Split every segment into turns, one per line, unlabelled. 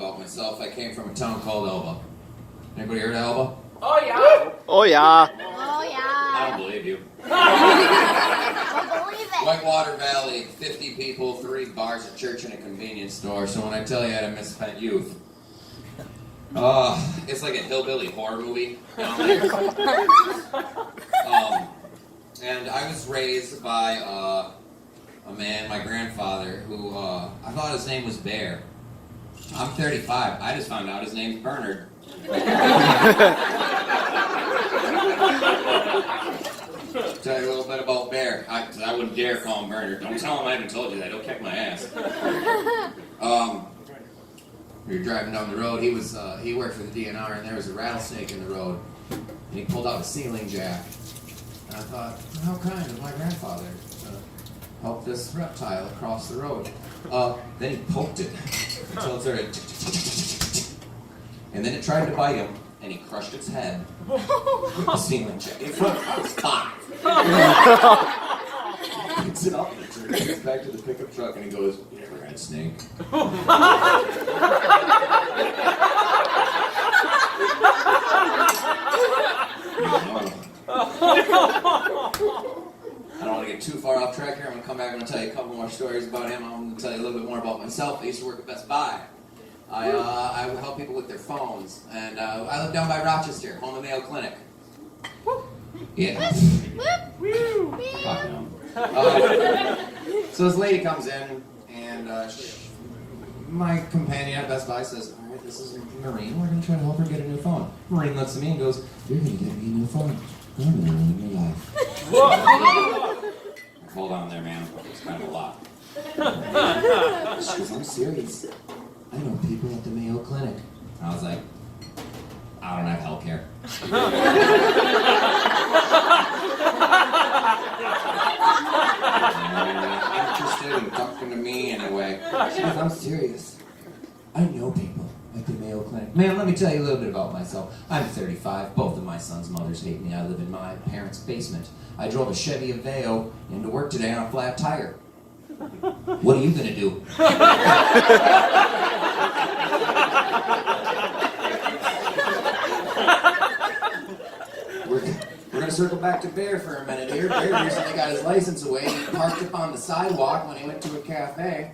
about myself. I came from a town called Elba. Anybody heard of Elba?
Oh, yeah.
Oh, yeah.
Oh,
I
yeah.
don't believe you.
Don't believe it.
Whitewater Valley, 50 people, 3 bars, a church, and a convenience store. So when I tell you I had a misspent youth, it's like a hillbilly horror movie down there. And I was raised by a man, my grandfather, who I thought his name was Bear. I'm 35. I just found out his name's Bernard. Tell you a little bit about Bear. I wouldn't dare call him Bernard. Don't tell him I haven't told you that. He'll kick my ass. We were driving down the road. He worked for the DNR, and there was a rattlesnake in the road. And he pulled out a ceiling jack. And I thought, how kind of my grandfather to help this reptile across the road. Then he poked it until it started. And then it tried to bite him, and he crushed its head with the ceiling jack in front of his car. He picks it up and he goes back to the pickup truck and he goes, "You never had a snake?" I don't want to get too far off track here. I'm going to come back and tell you a couple more stories about him. I'm going to tell you a little bit more about myself. I used to work at Best Buy. I would help people with their phones. And I live down by Rochester, home of Mayo Clinic. Yeah. Fuck no. So this lady comes in, and my companion at Best Buy says, "All right, this is Maureen. We're going to try to help her get a new phone." Maureen looks at me and goes, "You're going to get me a new phone. I'm going to ruin your life." Hold on there, man. It's kind of a lot. She goes, "I'm serious. I know people at the Mayo Clinic." I was like, "I don't have health care." Interested in talking to me anyway. She goes, "I'm serious. I know people at the Mayo Clinic." Man, let me tell you a little bit about myself. I'm 35. Both of my sons' mothers hate me. I live in my parents' basement. I drove a Chevy Aveo into work today on a flat tire. What are you going to do? We're going to circle back to Bear for a minute here. Bear recently got his license away. He parked up on the sidewalk when he went to a cafe.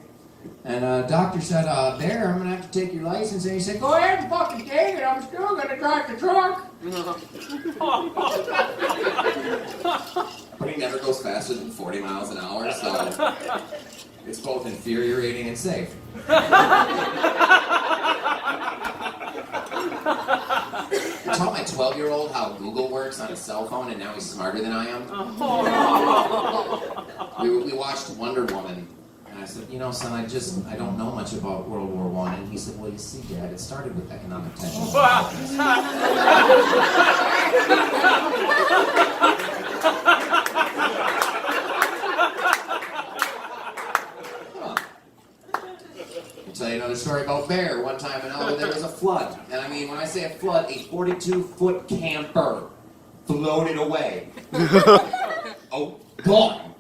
And doctor said, "Bear, I'm going to have to take your license." And he said, "Go ahead and fucking take it. I'm still going to drive the truck." But he never goes faster than 40 miles an hour, so it's both infuriating and safe. I taught my 12-year-old how Google works on his cell phone, and now he's smarter than I am. We watched Wonder Woman, and I said, "You know, son, I don't know much about World War I." And he said, "Well, you see, Dad, it started with economic tension." I'll tell you another story about Bear. One time in Elba, there was a flood. And I mean, when I say a flood, a 42-foot camper floated away. Oh, gone.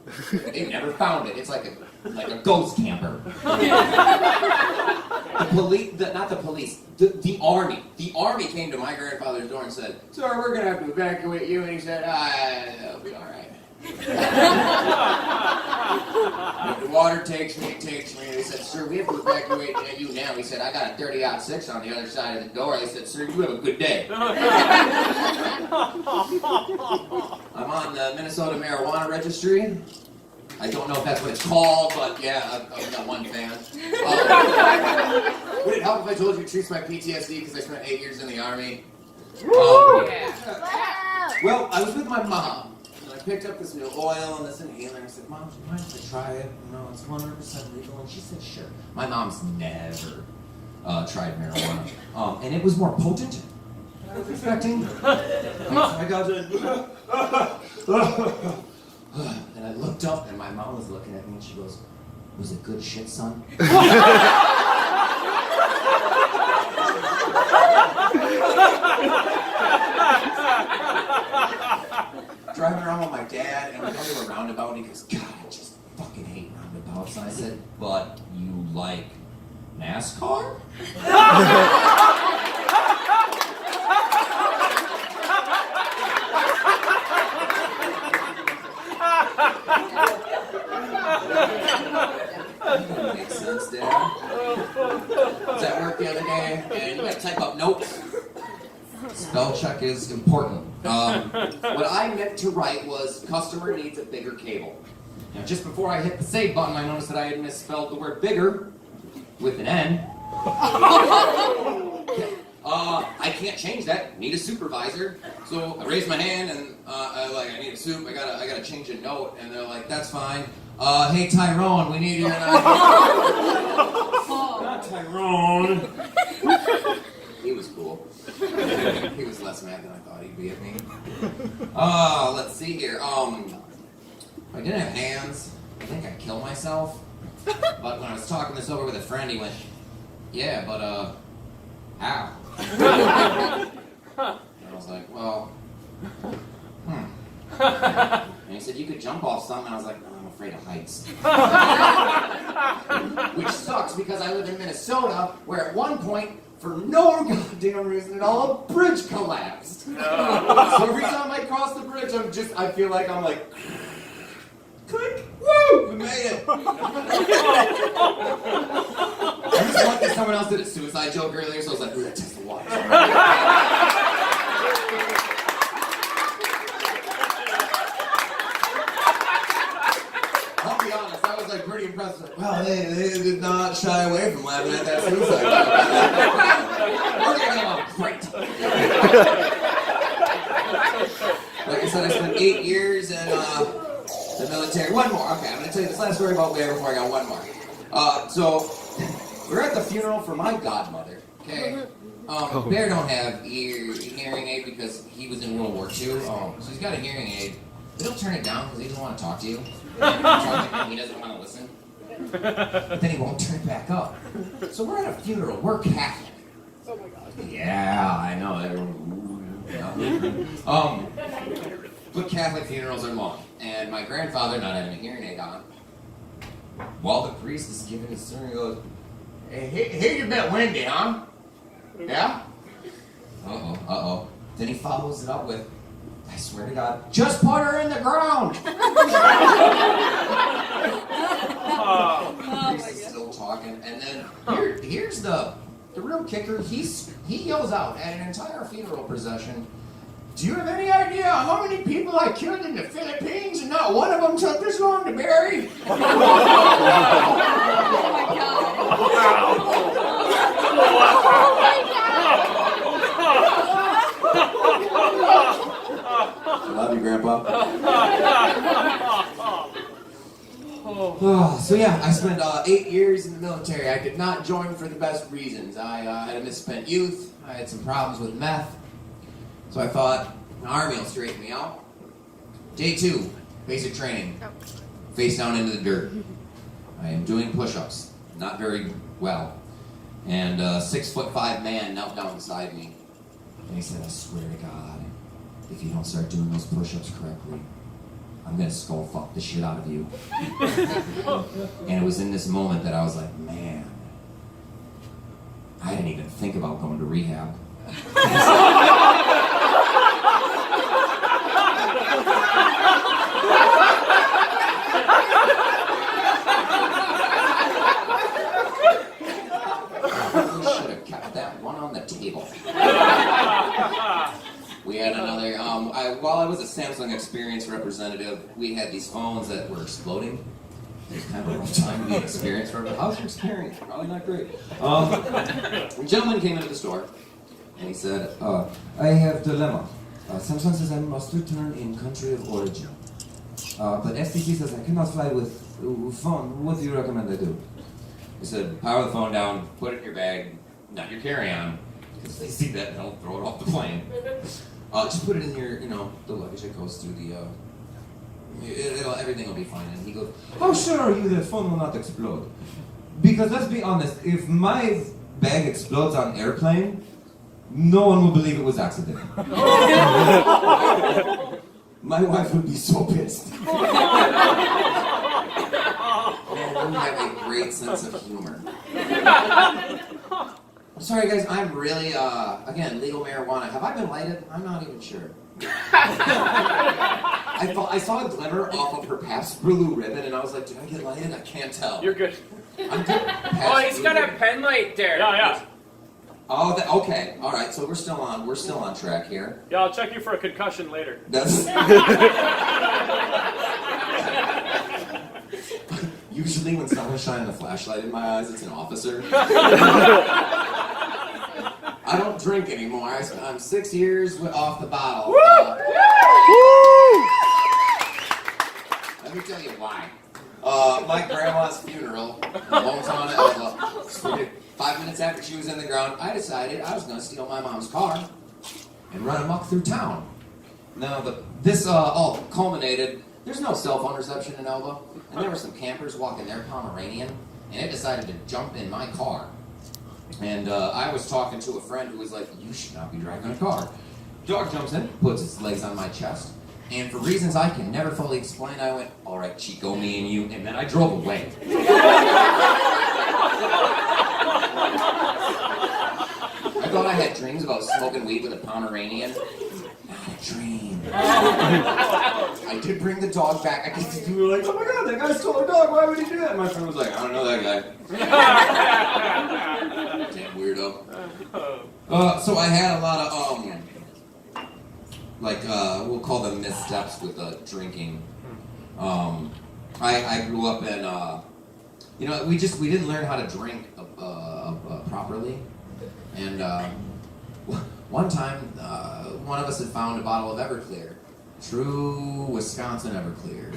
They never found it. It's like a ghost camper. The police, not the police, the army. The army came to my grandfather's door and said, "Sir, we're going to have to evacuate you." And he said, "It'll be all right." The water takes me. And they said, "Sir, we have to evacuate you now." He said, "I got a 30-06 on the other side of the door." They said, "Sir, you have a good day." I'm on the Minnesota marijuana registry. I don't know if that's what it's called, but yeah, I'm not one fan. Would it help if I told you it treats my PTSD because I spent 8 years in the Army?
Wow.
Well, I was with my mom. I picked up this new oil and this inhaler, and I said, "Mom, do you mind if I try it? You know, it's 100% legal." And she said, "Sure." My mom's never tried marijuana. And it was more potent than I was expecting. I got it. And I looked up, and my mom was looking at me, and she goes, "Was it good shit, son?" Driving around with my dad, and we come to a roundabout, and he goes, "God, I just fucking hate roundabouts." And I said, "But you like NASCAR? Makes sense, Dad. I was at work the other day, and you gotta type up notes. Spell check is important. What I meant to write was, customer needs a bigger cable. Now, just before I hit the save button, I noticed that I had misspelled the word bigger with an N. I can't change that. Need a supervisor. So I raised my hand and I need a soup. I gotta change a note. And they're like, that's fine. Hey Tyrone, we need you. Not Tyrone. He was cool. He was less mad than I thought he'd be at me. Let's see here. If I didn't have hands, I think I'd kill myself. But when I was talking this over with a friend, he went, yeah, but how? And I was like, well, And he said, you could jump off something. And I was like, no, I'm afraid of heights. Which sucks because I live in Minnesota, where at one point, for no goddamn reason at all, a bridge collapsed. So every time I cross the bridge, I feel like I'm like, click, woo, we made it. I just want that someone else did a suicide joke earlier, so I was like, ooh, that's just a watch. I'll be honest, I was like pretty impressed. Like, well, they did not shy away from laughing at that suicide joke. Great. Like I said, I spent 8 years in the military. One more. Okay, I'm going to tell you this last story about Bear before I got one more. So, we're at the funeral for my godmother. Okay? Bear don't have hearing aid because he was in World War II. So he's got a hearing aid. But he'll turn it down because he doesn't want to talk to you. He doesn't want to listen. But then he won't turn it back up. So we're at a funeral. We're Catholic. Oh my God. Yeah, I know. Everyone. But Catholic funerals are long. And my grandfather, not having a hearing aid on, while the priest is giving his sermon, he goes, hey, you bet windy, huh? Yeah? Uh-oh. Then he follows it up with, I swear to God, just put her in the ground! The priest is still talking, and then here's the real kicker. He yells out at an entire funeral procession, do you have any idea how many people I killed in the Philippines and not one of them took this long to bury?
Oh my
I love you, Grandpa. So yeah, I spent 8 years in the military. I did not join for the best reasons. I had a misspent youth. I had some problems with meth. So I thought, the Army will straighten me out. Day 2, basic training. Face down into the dirt. I am doing push-ups. Not very well. And a 6'5" man knelt down beside me. And he said, I swear to God, if you don't start doing those push-ups correctly, I'm gonna skull fuck the shit out of you. And it was in this moment that I was like, man, I didn't even think about going to rehab. I should have kept that one on the table. We had another, while I was a Samsung Experience representative, we had these phones that were exploding. It was kind of a rough time to be an experience representative. How's your experience? Probably not great. A gentleman came into the store, and he said, I have dilemma. Samsung says I must return in country of origin. But FCC says I cannot fly with phone. What do you recommend I do? He said, power the phone down, put it in your bag, not your carry-on, because they see that and they'll throw it off the plane. Just put it in your, the luggage that goes through the, everything will be fine. And he goes, how sure are you the phone will not explode? Because let's be honest, if my bag explodes on airplane, no one will believe it was accidental. My wife would be so pissed. And we have a great sense of humor. I'm sorry, guys. I'm really, again, legal marijuana. Have I been lighted? I'm not even sure. I saw a glimmer off of her Pabst Blue Ribbon, and I was like, did I get lighted? I can't tell.
You're good.
I'm good.
Oh, he's got a pen light there.
Yeah.
Oh, okay. All right. So we're still on track here.
Yeah, I'll check you for a concussion later.
That's usually when someone's shining a flashlight in my eyes, it's an officer. I don't drink anymore. I'm 6 years off the bottle. Let me tell you why. My grandma's funeral, hometown Elba. 5 minutes after she was in the ground, I decided I was going to steal my mom's car and run amok through town. Now, this all culminated. There's no cell phone reception in Elba, and there were some campers walking their Pomeranian, and it decided to jump in my car. And I was talking to a friend who was like, you should not be driving a car. Dog jumps in, puts its legs on my chest, and for reasons I can never fully explain, I went, all right, Chico, me and you, and then I drove away. I thought I had dreams about smoking weed with a Pomeranian. Not a dream. I did bring the dog back. I guess we were like, oh my god, that guy stole a dog. Why would he do that? And my friend was like, I don't know that guy. Damn weirdo. So I had a lot of, we'll call them missteps with drinking. I grew up in, we didn't learn how to drink properly. And one time, one of us had found a bottle of Everclear. True Wisconsin Everclear.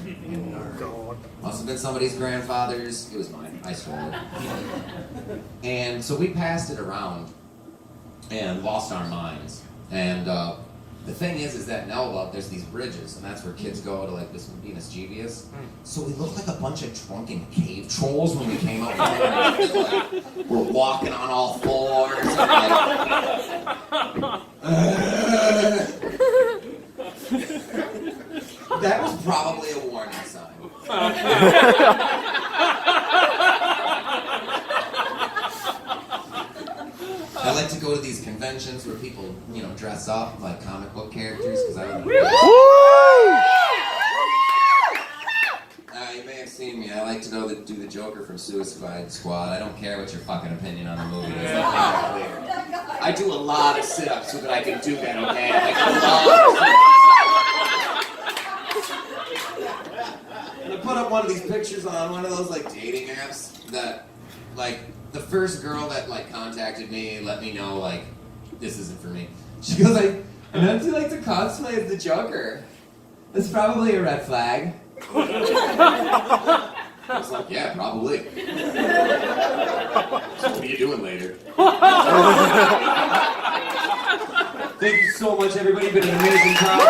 Must have been somebody's grandfather's. It was mine. I stole it. And so we passed it around and lost our minds. And the thing is that in Elba, there's these bridges, and that's where kids go to like this be mischievous. So we looked like a bunch of drunken cave trolls when we came out. We're walking on all fours. That was probably a warning sign. I like to go to these conventions where people, dress up like comic book characters because I love you may have seen me. I like to go do the Joker from Suicide Squad. I don't care what your fucking opinion on the movie is. I do a lot of sit-ups so that I can do that, okay? Like a lot of sit-ups. And I put up one of these pictures on one of those like dating apps that like the first girl that like contacted me let me know like this isn't for me. She goes like, I meant to like to cosplay as the Joker. That's probably a red flag. I was like, yeah, probably. So what are you doing later? Thank you so much, everybody. You've been an amazing crowd.